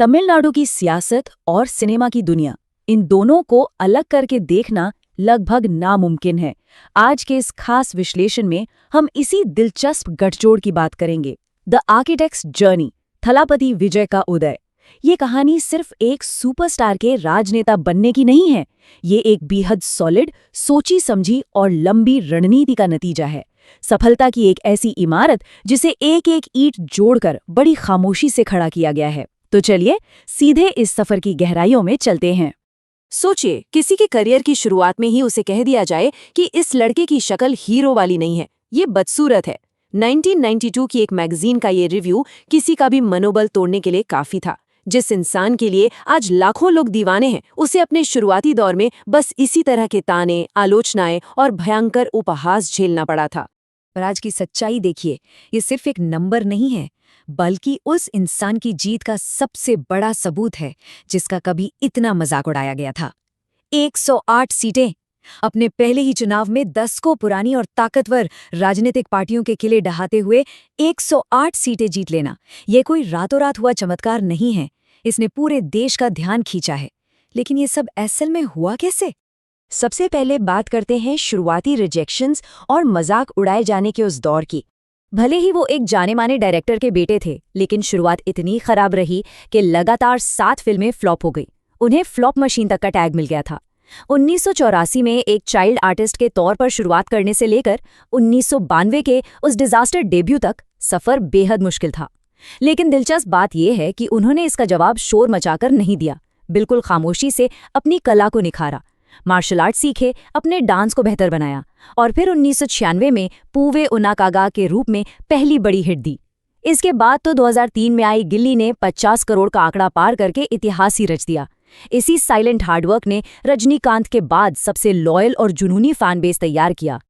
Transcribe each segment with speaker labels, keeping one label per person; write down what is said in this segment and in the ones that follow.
Speaker 1: तमिलनाडु की सियासत और सिनेमा की दुनिया, इन दोनों को अलग करके देखना लगभग नामुमकिन है। आज के इस खास विश्लेषण में हम इसी दिलचस्प गठजोड़ की बात करेंगे। द आर्किटेक्ट्स जर्नी, थलापति विजय का उदय। ये कहानी सिर्फ एक सुपरस्टार के राजनेता बनने की नहीं है, ये एक बेहद सॉलिड, सोची समझी और लंबी रणनीति का नतीजा है। सफलता की एक ऐसी इमारत जिसे एक एक ईंट जोड़कर बड़ी खामोशी से खड़ा किया गया है। तो चलिए सीधे इस सफर की गहराइयों में चलते हैं। सोचिए, किसी के करियर की शुरुआत में ही उसे कह दिया जाए कि इस लड़के की शक्ल हीरो वाली नहीं है, ये बदसूरत है। 1992 की एक मैगजीन का ये रिव्यू किसी का भी मनोबल तोड़ने के लिए काफी था। जिस इंसान के लिए आज लाखों लोग दीवाने हैं, उसे अपने शुरुआती दौर में बस इसी तरह के ताने, आलोचनाएं और भयंकर उपहास झेलना पड़ा था। पर आज की सच्चाई देखिए, ये सिर्फ एक नंबर नहीं है, बल्कि उस इंसान की जीत का सबसे बड़ा सबूत है जिसका कभी इतना मजाक उड़ाया गया था। 108 सीटें, अपने पहले ही चुनाव में 10 को पुरानी और ताकतवर राजनीतिक पार्टियों के किले ढहाते हुए 108 सीटें जीत लेना, यह कोई रातों रात हुआ चमत्कार नहीं है। इसने पूरे देश का ध्यान खींचा है। लेकिन ये सब असल में हुआ कैसे? सबसे पहले बात करते हैं शुरुआती रिजेक्शंस और मजाक उड़ाए जाने के उस दौर की। भले ही वो एक जाने माने डायरेक्टर के बेटे थे, लेकिन शुरुआत इतनी खराब रही कि लगातार 7 फिल्में फ्लॉप हो गई। उन्हें फ्लॉप मशीन तक का टैग मिल गया था। 1984 में एक चाइल्ड आर्टिस्ट के तौर पर शुरुआत करने से लेकर 1992 के उस डिजास्टर डेब्यू तक सफर बेहद मुश्किल था। लेकिन दिलचस्प बात यह है कि उन्होंने इसका जवाब शोर मचाकर नहीं दिया, बिल्कुल खामोशी से अपनी कला को निखारा, मार्शल आर्ट सीखे, अपने डांस को बेहतर बनाया और फिर 1996 में पूवे उनाकागा के रूप में पहली बड़ी हिट दी। इसके बाद तो 2003 में आई गिल्ली ने 50 करोड़ का आंकड़ा पार करके इतिहास ही रच दिया। इसी साइलेंट हार्डवर्क ने रजनीकांत के बाद सबसे लॉयल और जुनूनी फैन बेस तैयार किया।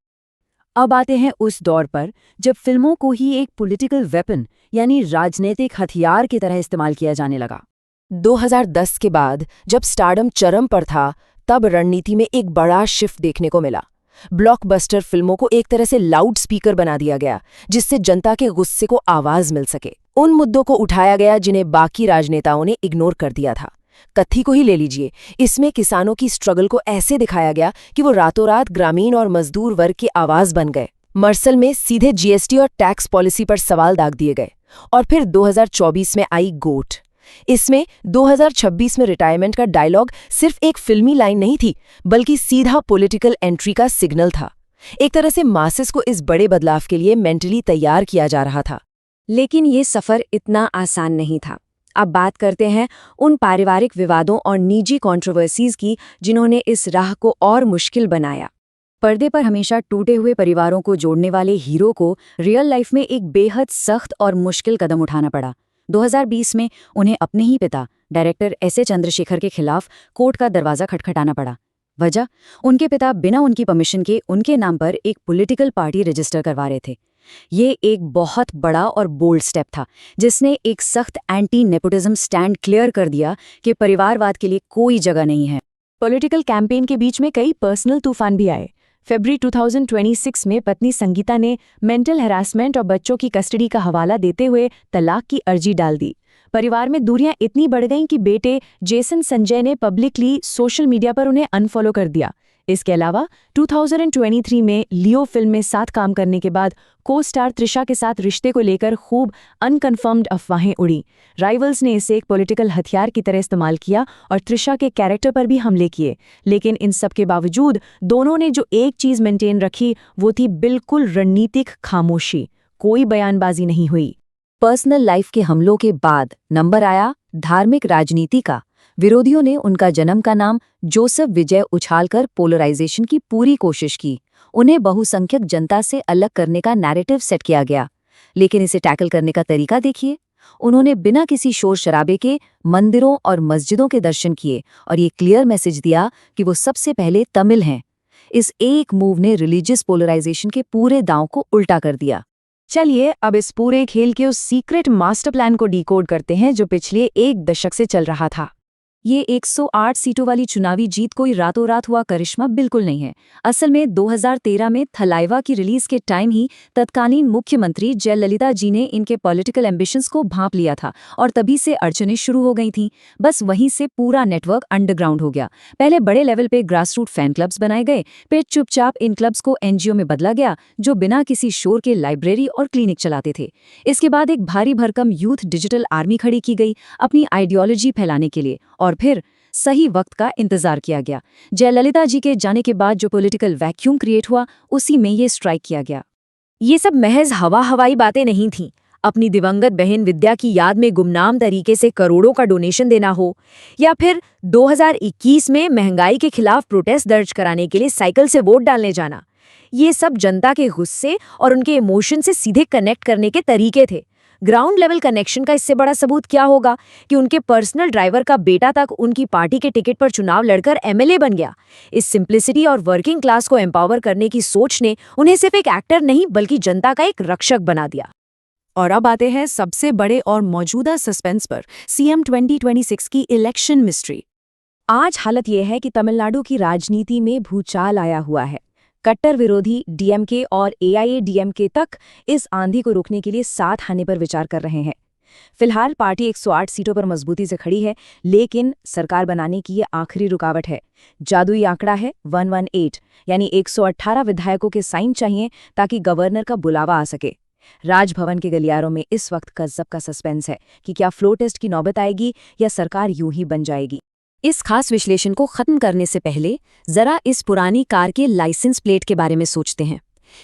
Speaker 1: अब आते हैं उस दौर पर जब फिल्मों को ही एक पॉलिटिकल वेपन यानी राजनीतिक हथियार की तरह इस्तेमाल किया जाने लगा। 2010 के बाद जब स्टारडम चरम पर था, तब रणनीति में एक बड़ा शिफ्ट देखने को मिला। ब्लॉकबस्टर फिल्मों को एक तरह से लाउड स्पीकर बना दिया गया, जिससे जनता के गुस्से को आवाज मिल सके। उन मुद्दों को उठाया गया जिन्हें बाकी राजनेताओं ने इग्नोर कर दिया था। कत्थी को ही ले लीजिए, इसमें किसानों की स्ट्रगल को ऐसे दिखाया गया कि वो रातों रात ग्रामीण और मजदूर वर्ग की आवाज बन गए। मर्सल में सीधे जीएसटी और टैक्स पॉलिसी पर सवाल दाग दिए गए। और फिर 2024 में आई गोट। इसमें 2026 में रिटायरमेंट का डायलॉग सिर्फ एक फिल्मी लाइन नहीं थी, बल्कि सीधा पॉलिटिकल एंट्री का सिग्नल था। एक तरह से मासेस को इस बड़े बदलाव के लिए मेंटली तैयार किया जा रहा था। लेकिन ये सफर इतना आसान नहीं था। अब बात करते हैं उन पारिवारिक विवादों और निजी कंट्रोवर्सीज की जिन्होंने इस राह को और मुश्किल बनाया। पर्दे पर हमेशा टूटे हुए परिवारों को जोड़ने वाले हीरो को रियल लाइफ में एक बेहद सख्त और मुश्किल कदम उठाना पड़ा। 2020 में उन्हें अपने ही पिता डायरेक्टर एस.ए. चंद्रशेखर के खिलाफ कोर्ट का दरवाजा खटखटाना पड़ा। वजह, उनके पिता बिना उनकी परमिशन के उनके नाम पर एक पॉलिटिकल पार्टी रजिस्टर करवा रहे थे। ये एक बहुत बड़ा और बोल्ड स्टेप था, जिसने एक सख्त एंटी नेपोटिज्म स्टैंड क्लियर कर दिया कि परिवारवाद के लिए कोई जगह नहीं है। पॉलिटिकल कैंपेन के बीच में कई पर्सनल तूफान भी आए। फरवरी 2026 में पत्नी संगीता ने मेंटल हैरासमेंट और बच्चों की कस्टडी का हवाला देते हुए तलाक की अर्जी डाल दी। परिवार में दूरियां इतनी बढ़ गईं कि बेटे जेसन संजय ने पब्लिकली सोशल मीडिया पर उन्हें अनफॉलो कर दिया। इसके अलावा 2023 में लियो फिल्म में साथ काम करने के बाद को स्टार त्रिशा के साथ रिश्ते को लेकर खूब अनकन्फर्म्ड अफवाहें उड़ी। राइवल्स ने इसे एक पॉलिटिकल हथियार की तरह इस्तेमाल किया और त्रिशा के कैरेक्टर पर भी हमले किए। लेकिन इन सब के बावजूद दोनों ने जो एक चीज मेंटेन रखी, वो थी बिल्कुल रणनीतिक खामोशी। कोई बयानबाजी नहीं हुई। पर्सनल लाइफ के हमलों के बाद नंबर आया धार्मिक राजनीति का। विरोधियों ने उनका जन्म का नाम जोसेफ विजय उछालकर पोलराइजेशन की पूरी कोशिश की। उन्हें बहुसंख्यक जनता से अलग करने का नैरेटिव सेट किया गया। लेकिन इसे टैकल करने का तरीका देखिए। उन्होंने बिना किसी शोर शराबे के मंदिरों और मस्जिदों के दर्शन किए और ये क्लियर मैसेज दिया कि वो सबसे पहले तमिल हैं। इस एक मूव ने रिलीजियस पोलराइजेशन के पूरे दांव को उल्टा कर दिया। चलिए अब इस पूरे खेल के उस सीक्रेट मास्टर प्लान को डिकोड करते हैं जो पिछले 1 दशक से चल रहा था। ये 108 सीटों वाली चुनावी जीत कोई रातों रात हुआ करिश्मा बिल्कुल नहीं है। असल में 2013 में थलाइवा की रिलीज के टाइम ही तत्कालीन मुख्यमंत्री जयललिता जी ने इनके पॉलिटिकल एम्बिशंस को भांप लिया था और तभी से अड़चनें शुरू हो गई थीं। बस वहीं से पूरा नेटवर्क अंडरग्राउंड हो गया। पहले बड़े लेवल पे ग्रासरूट फैन क्लब्स बनाए गए, फिर चुपचाप इन क्लब्स को एनजीओ में बदला गया जो बिना किसी शोर के लाइब्रेरी और क्लिनिक चलाते थे। इसके बाद एक भारी भरकम यूथ डिजिटल आर्मी खड़ी की गई अपनी आइडियोलॉजी फैलाने के लिए, और फिर सही वक्त का इंतजार किया गया। जयललिता जी के जाने के बाद जो पॉलिटिकल वैक्यूम क्रिएट हुआ, उसी में ये स्ट्राइक किया गया। ये सब महज हवाई बातें नहीं थीं। अपनी दिवंगत बहन विद्या की याद में गुमनाम तरीके से करोड़ों का डोनेशन देना हो, या फिर 2021 में महंगाई के खिलाफ प्रोटेस्ट दर्ज कराने के लिए साइकिल से वोट डालने जाना, ये सब जनता के गुस्से और उनके इमोशन से सीधे कनेक्ट करने के तरीके थे। ग्राउंड लेवल कनेक्शन का इससे बड़ा सबूत क्या होगा कि उनके पर्सनल ड्राइवर का बेटा तक उनकी पार्टी के टिकट पर चुनाव लड़कर एमएलए बन गया। इस सिंप्लिसिटी और वर्किंग क्लास को एम्पावर करने की सोच ने उन्हें सिर्फ एक एक्टर नहीं बल्कि जनता का एक रक्षक बना दिया। और अब आते हैं सबसे बड़े और मौजूदा सस्पेंस पर, सीएम 2026 की इलेक्शन मिस्ट्री। आज हालत यह है कि तमिलनाडु की राजनीति में भूचाल आया हुआ है। कट्टर विरोधी डीएमके और एआईएडीएमके तक इस आंधी को रोकने के लिए साथ आने पर विचार कर रहे हैं। फिलहाल पार्टी 108 सीटों पर मजबूती से खड़ी है, लेकिन सरकार बनाने की ये आखिरी रुकावट है। जादुई आंकड़ा है 118, यानी 118 विधायकों के साइन चाहिए ताकि गवर्नर का बुलावा आ सके। राजभवन के गलियारों में इस वक्त गजब का सस्पेंस है कि क्या फ्लो टेस्ट की नौबत आएगी या सरकार यूं ही बन जाएगी। इस खास विश्लेषण को खत्म करने से पहले जरा इस पुरानी कार के लाइसेंस प्लेट के बारे में सोचते हैं।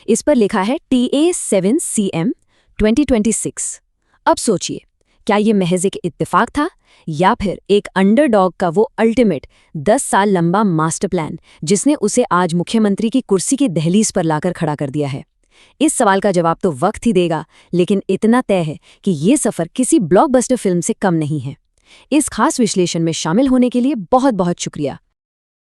Speaker 1: इस पर लिखा है TA7CM 2026। अब सोचिए, क्या ये महज एक इत्तेफाक था या फिर एक अंडरडॉग का वो अल्टीमेट 10 साल लंबा मास्टर प्लान जिसने उसे आज मुख्यमंत्री की कुर्सी की दहलीज पर लाकर खड़ा कर दिया है? इस सवाल का जवाब तो वक्त ही देगा, लेकिन इतना तय है कि ये सफर किसी ब्लॉकबस्टर फिल्म से कम नहीं है। इस खास विश्लेषण में शामिल होने के लिए बहुत बहुत शुक्रिया।